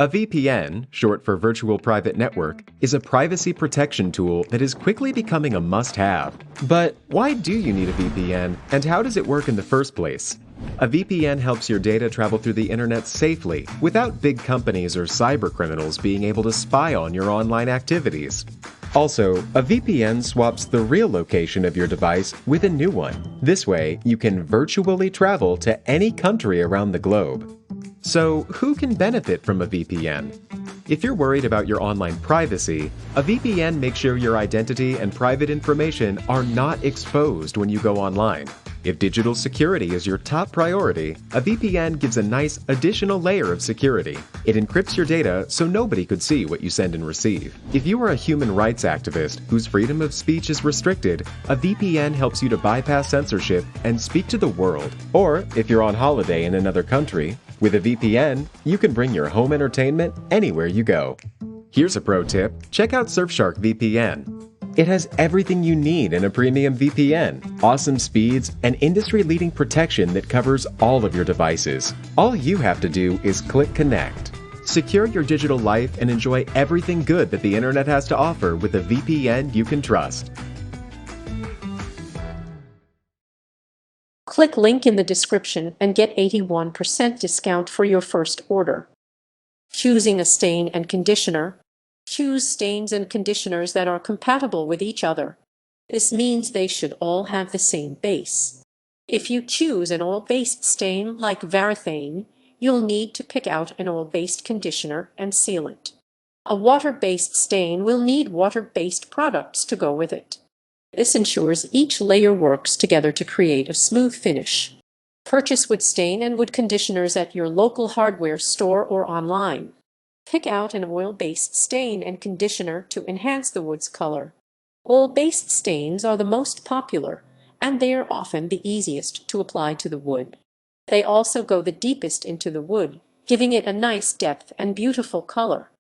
A VPN, short for Virtual Private Network, is a privacy protection tool that is quickly becoming a must-have. But why do you need a VPN, and how does it work in the first place? A VPN helps your data travel through the internet safely, without big companies or cybercriminals being able to spy on your online activities. Also, a VPN swaps the real location of your device with a new one. This way, you can virtually travel to any country around the globe. So, who can benefit from a VPN? If you're worried about your online privacy, a VPN makes sure your identity and private information are not exposed when you go online. If digital security is your top priority, a VPN gives a nice additional layer of security. It encrypts your data so nobody could see what you send and receive. If you are a human rights activist whose freedom of speech is restricted, a VPN helps you to bypass censorship and speak to the world. Or, if you're on holiday in another country, with a VPN, you can bring your home entertainment anywhere you go. Here's a pro tip: check out Surfshark VPN. It has everything you need in a premium VPN, awesome speeds, and industry-leading protection that covers all of your devices. All you have to do is click connect. Secure your digital life and enjoy everything good that the internet has to offer with a VPN you can trust. Click link in the description and get 81% discount for your first order. Choosing a stain and conditioner. Choose stains and conditioners that are compatible with each other. This means they should all have the same base. If you choose an oil-based stain like Varathane, you'll need to pick out an oil-based conditioner and sealant. A water-based stain will need water-based products to go with it. This ensures each layer works together to create a smooth finish. Purchase wood stain and wood conditioners at your local hardware store or online. Pick out an oil-based stain and conditioner to enhance the wood's color. Oil-based stains are the most popular, and they are often the easiest to apply to the wood. They also go the deepest into the wood, giving it a nice depth and beautiful color.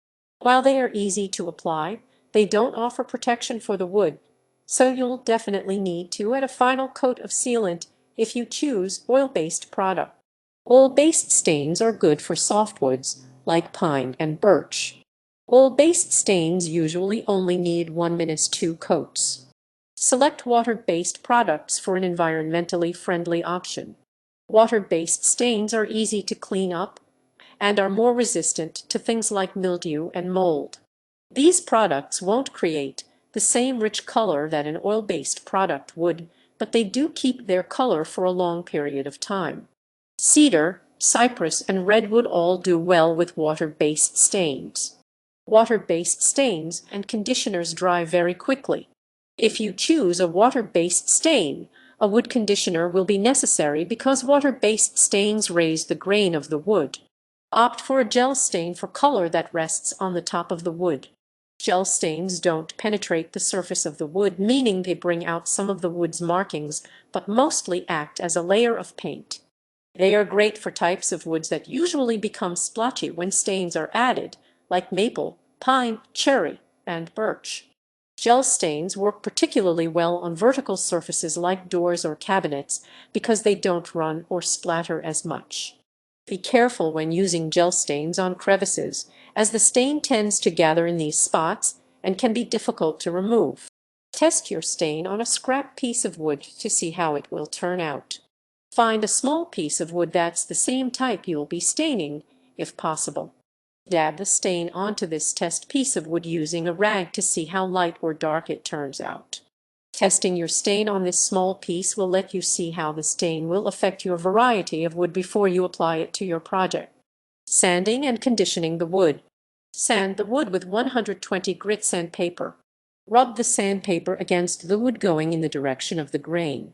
While they are easy to apply, they don't offer protection for the wood, so you'll definitely need to add a final coat of sealant if you choose oil-based product. Oil-based stains are good for softwoods like pine and birch. Oil-based stains usually only need 1-2 coats. Select water-based products for an environmentally friendly option. Water-based stains are easy to clean up and are more resistant to things like mildew and mold. These products won't create the same rich color that an oil-based product would, but they do keep their color for a long period of time. Cedar, cypress, and redwood all do well with water-based stains. Water-based stains and conditioners dry very quickly. If you choose a water-based stain, a wood conditioner will be necessary because water-based stains raise the grain of the wood. Opt for a gel stain for color that rests on the top of the wood. Gel stains don't penetrate the surface of the wood, meaning they bring out some of the wood's markings, but mostly act as a layer of paint. They are great for types of woods that usually become splotchy when stains are added, like maple, pine, cherry, and birch. Gel stains work particularly well on vertical surfaces like doors or cabinets because they don't run or splatter as much. Be careful when using gel stains on crevices, as the stain tends to gather in these spots and can be difficult to remove. Test your stain on a scrap piece of wood to see how it will turn out. Find a small piece of wood that's the same type you'll be staining, if possible. Dab the stain onto this test piece of wood using a rag to see how light or dark it turns out. Testing your stain on this small piece will let you see how the stain will affect your variety of wood before you apply it to your project. Sanding and conditioning the wood. Sand the wood with 120 grit sandpaper. Rub the sandpaper against the wood going in the direction of the grain.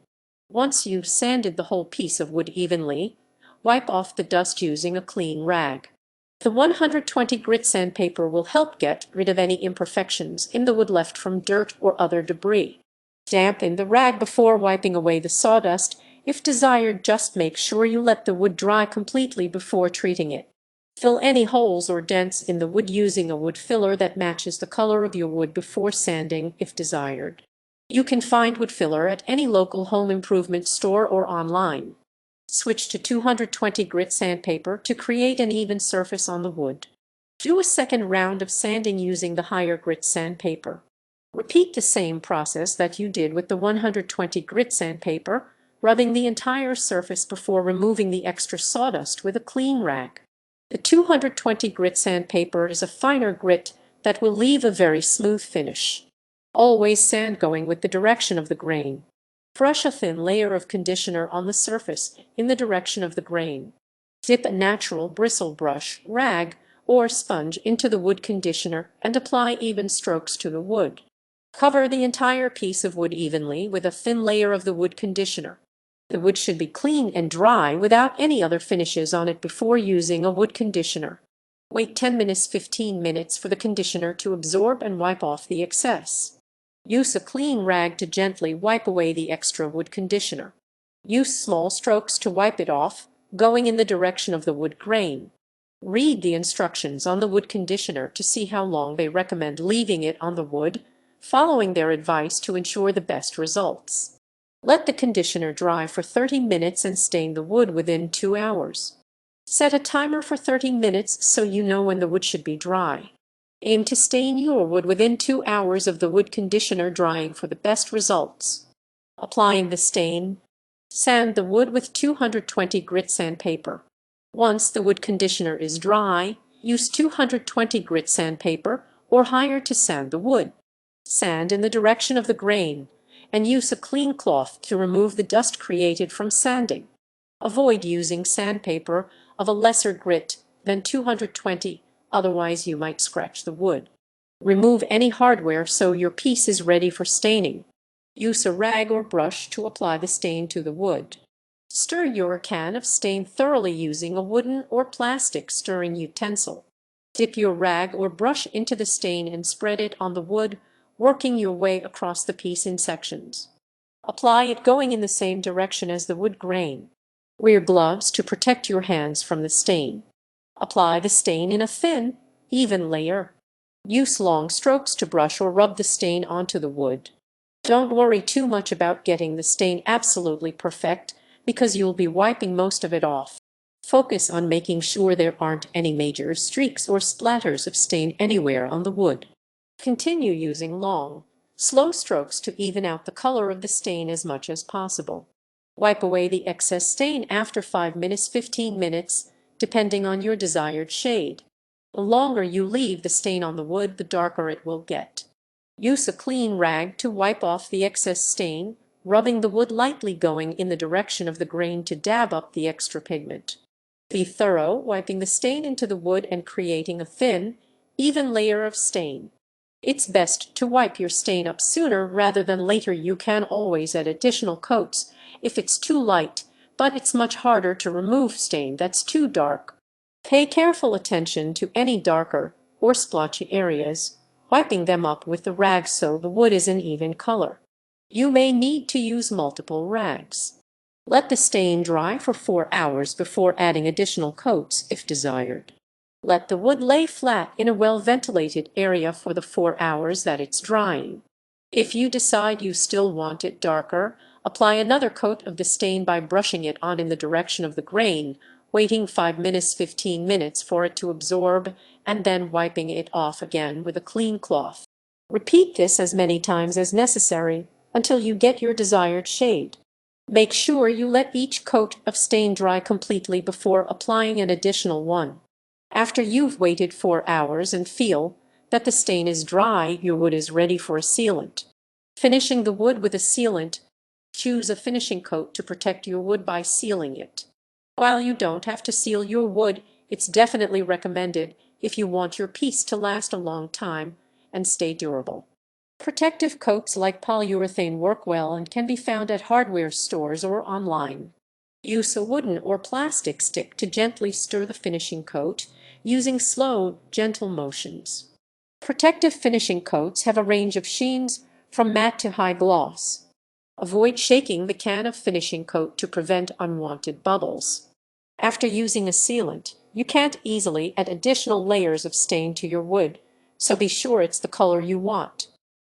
Once you've sanded the whole piece of wood evenly, wipe off the dust using a clean rag. The 120 grit sandpaper will help get rid of any imperfections in the wood left from dirt or other debris. Dampen the rag before wiping away the sawdust. If desired, just make sure you let the wood dry completely before treating it. Fill any holes or dents in the wood using a wood filler that matches the color of your wood before sanding if desired. You can find wood filler at any local home improvement store or online. Switch to 220 grit sandpaper to create an even surface on the wood. Do a second round of sanding using the higher grit sandpaper. Repeat the same process that you did with the 120 grit sandpaper, rubbing the entire surface before removing the extra sawdust with a clean rag. The 220 grit sandpaper is a finer grit that will leave a very smooth finish. Always sand going with the direction of the grain. Brush a thin layer of conditioner on the surface in the direction of the grain. Dip a natural bristle brush, rag, or sponge into the wood conditioner and apply even strokes to the wood. Cover the entire piece of wood evenly with a thin layer of the wood conditioner. The wood should be clean and dry without any other finishes on it before using a wood conditioner. Wait 10 minutes 15 minutes for the conditioner to absorb and wipe off the excess. Use a clean rag to gently wipe away the extra wood conditioner. Use small strokes to wipe it off, going in the direction of the wood grain. Read the instructions on the wood conditioner to see how long they recommend leaving it on the wood, following their advice to ensure the best results. Let the conditioner dry for 30 minutes and stain the wood within 2 hours. Set a timer for 30 minutes so you know when the wood should be dry. Aim to stain your wood within 2 hours of the wood conditioner drying for the best results. Applying the stain. Sand the wood with 220 grit sandpaper. Once the wood conditioner is dry, use 220 grit sandpaper or higher to sand the wood. Sand in the direction of the grain, and use a clean cloth to remove the dust created from sanding. Avoid using sandpaper of a lesser grit than 220, otherwise you might scratch the wood. Remove any hardware so your piece is ready for staining. Use a rag or brush to apply the stain to the wood. Stir your can of stain thoroughly using a wooden or plastic stirring utensil. Dip your rag or brush into the stain and spread it on the wood, working your way across the piece in sections. Apply it going in the same direction as the wood grain. Wear gloves to protect your hands from the stain. Apply the stain in a thin, even layer. Use long strokes to brush or rub the stain onto the wood. Don't worry too much about getting the stain absolutely perfect, because you'll be wiping most of it off. Focus on making sure there aren't any major streaks or splatters of stain anywhere on the wood. Continue using long, slow strokes to even out the color of the stain as much as possible. Wipe away the excess stain after 5 minutes 15 minutes, depending on your desired shade. The longer you leave the stain on the wood, the darker it will get. Use a clean rag to wipe off the excess stain, rubbing the wood lightly going in the direction of the grain to dab up the extra pigment. Be thorough, wiping the stain into the wood and creating a thin, even layer of stain. It's best to wipe your stain up sooner rather than later. You can always add additional coats if it's too light, but it's much harder to remove stain that's too dark. Pay careful attention to any darker or splotchy areas, wiping them up with the rag so the wood is an even color. You may need to use multiple rags. Let the stain dry for 4 hours before adding additional coats if desired. Let the wood lay flat in a well-ventilated area for the 4 hours that it's drying. If you decide you still want it darker, apply another coat of the stain by brushing it on in the direction of the grain, waiting 5 minutes 15 minutes for it to absorb, and then wiping it off again with a clean cloth. Repeat this as many times as necessary until you get your desired shade. Make sure you let each coat of stain dry completely before applying an additional one. After you've waited 4 hours and feel that the stain is dry, your wood is ready for a sealant. Finishing the wood with a sealant. Choose a finishing coat to protect your wood by sealing it. While you don't have to seal your wood, it's definitely recommended if you want your piece to last a long time and stay durable. Protective coats like polyurethane work well and can be found at hardware stores or online. Use a wooden or plastic stick to gently stir the finishing coat, using slow, gentle motions. Protective finishing coats have a range of sheens from matte to high gloss. Avoid shaking the can of finishing coat to prevent unwanted bubbles. After using a sealant, you can't easily add additional layers of stain to your wood, so be sure it's the color you want.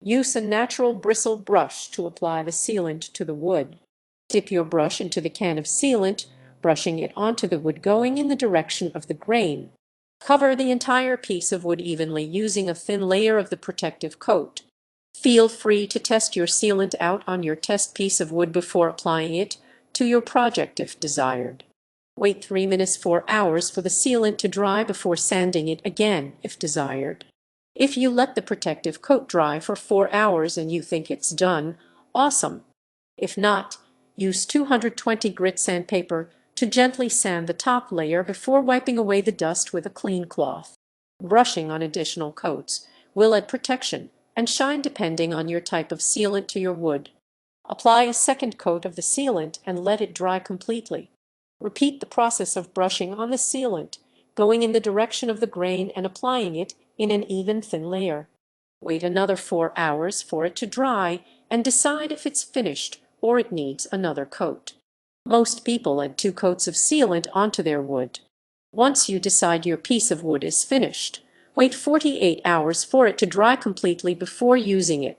Use a natural bristle brush to apply the sealant to the wood. Dip your brush into the can of sealant, brushing it onto the wood going in the direction of the grain. Cover the entire piece of wood evenly using a thin layer of the protective coat. Feel free to test your sealant out on your test piece of wood before applying it to your project if desired. Wait 3 minutes 4 hours for the sealant to dry before sanding it again if desired. If you let the protective coat dry for 4 hours and you think it's done, awesome. If not, use 220 grit sandpaper to gently sand the top layer before wiping away the dust with a clean cloth. Brushing on additional coats will add protection and shine depending on your type of sealant to your wood. Apply a second coat of the sealant and let it dry completely. Repeat the process of brushing on the sealant, going in the direction of the grain and applying it in an even thin layer. Wait another 4 hours for it to dry and decide if it's finished or it needs another coat. Most people add 2 coats of sealant onto their wood. Once you decide your piece of wood is finished, wait 48 hours for it to dry completely before using it.